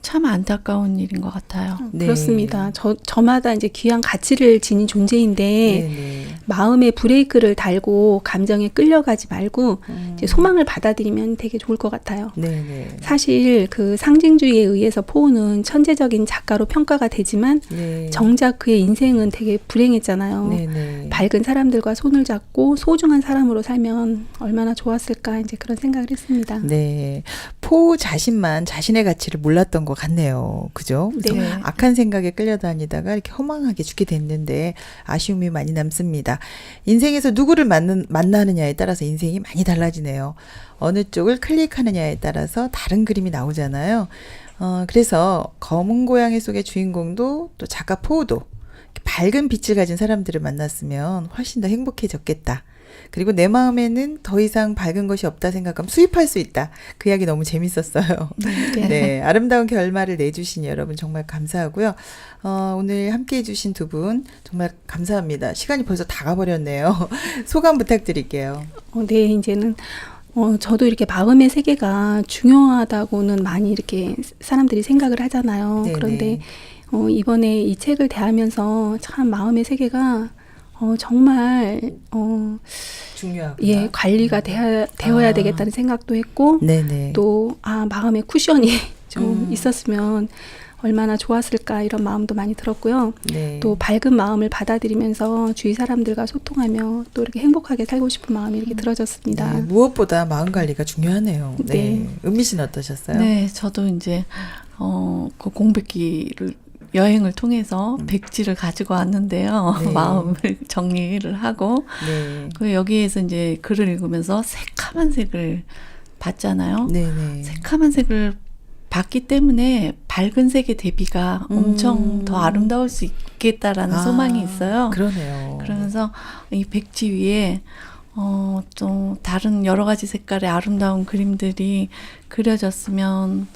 참 안타까운 일인 것 같아요. 네. 그렇습니다. 저마다 이제 귀한 가치를 지닌 존재인데 네네. 마음에 브레이크를 달고 감정에 끌려가지 말고 이제 소망을 받아들이면 되게 좋을 것 같아요. 네네. 사실 그 상징주의에 의해서 포우는 천재적인 작가로 평가가 되지만 네. 정작 그의 인생은 되게 불행했잖아요. 네네. 밝은 사람들과 손을 잡고 소중한 사람으로 살면 얼마나 좋았을까 이제 그런 생각을 했습니다. 네. 포 자신만 자신의 가치를 몰랐던 것 같네요. 그죠? 네. 그래서 악한 생각에 끌려다니다가 이렇게 허망하게 죽게 됐는데 아쉬움이 많이 남습니다. 인생에서 누구를 만나느냐에 따라서 인생이 많이 달라지네요. 어느 쪽을 클릭하느냐에 따라서 다른 그림이 나오잖아요. 그래서 검은 고양이 속의 주인공도 또 작가 포도 밝은 빛을 가진 사람들을 만났으면 훨씬 더 행복해졌겠다. 그리고 내 마음에는 더 이상 밝은 것이 없다 생각하면 수입할 수 있다. 그 이야기 너무 재밌었어요. 네, 아름다운 결말을 내주신 여러분 정말 감사하고요. 오늘 함께해 주신 두 분 정말 감사합니다. 시간이 벌써 다 가버렸네요. 소감 부탁드릴게요. 네, 이제는 저도 이렇게 마음의 세계가 중요하다고는 많이 이렇게 사람들이 생각을 하잖아요. 네네. 그런데 이번에 이 책을 대하면서 참 마음의 세계가 정말 중요하구나. 예, 관리가 되어야 되겠다는 생각도 했고 네네. 또 마음의 쿠션이 좀 있었으면 얼마나 좋았을까 이런 마음도 많이 들었고요. 네. 또 밝은 마음을 받아들이면서 주위 사람들과 소통하며 또 이렇게 행복하게 살고 싶은 마음이 이렇게 들어졌습니다. 네, 무엇보다 마음 관리가 중요하네요. 네. 네. 은미 씨는 어떠셨어요? 네, 저도 이제 그 공백기를 여행을 통해서 백지를 가지고 왔는데요. 네. 마음을 정리를 하고 네. 그 여기에서 이제 글을 읽으면서 새카만 색을 봤잖아요. 네네. 새카만 색을 봤기 때문에 밝은 색의 대비가 엄청 더 아름다울 수 있겠다라는 소망이 있어요. 그러네요. 그러면서 이 백지 위에 또 다른 여러 가지 색깔의 아름다운 그림들이 그려졌으면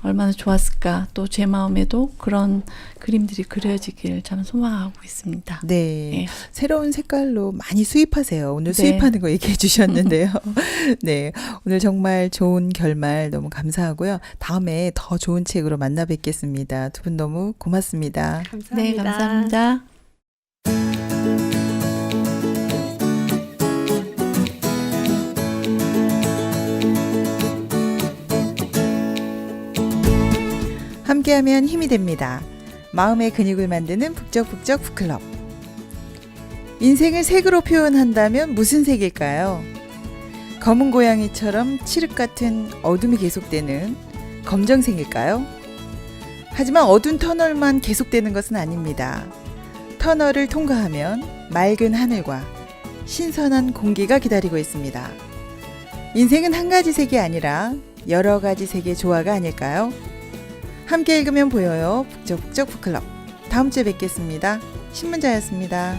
얼마나 좋았을까. 또 제 마음에도 그런 그림들이 그려지길 참 소망하고 있습니다. 네. 예. 새로운 색깔로 많이 수입하세요. 오늘 네. 수입하는 거 얘기해 주셨는데요. 네. 오늘 정말 좋은 결말 너무 감사하고요. 다음에 더 좋은 책으로 만나 뵙겠습니다. 두 분 너무 고맙습니다. 감사합니다. 네, 감사합니다. 함께하면 힘이 됩니다. 마음의 근육을 만드는 북적북적 북클럽. 인생을 색으로 표현한다면 무슨 색일까요? 검은 고양이처럼 칠흑 같은 어둠이 계속되는 검정색일까요? 하지만 어두운 터널만 계속되는 것은 아닙니다. 터널을 통과하면 맑은 하늘과 신선한 공기가 기다리고 있습니다. 인생은 한 가지 색이 아니라 여러 가지 색의 조화가 아닐까요? 함께 읽으면 보여요. 북적북적 북클럽. 다음 주에 뵙겠습니다. 신문자였습니다.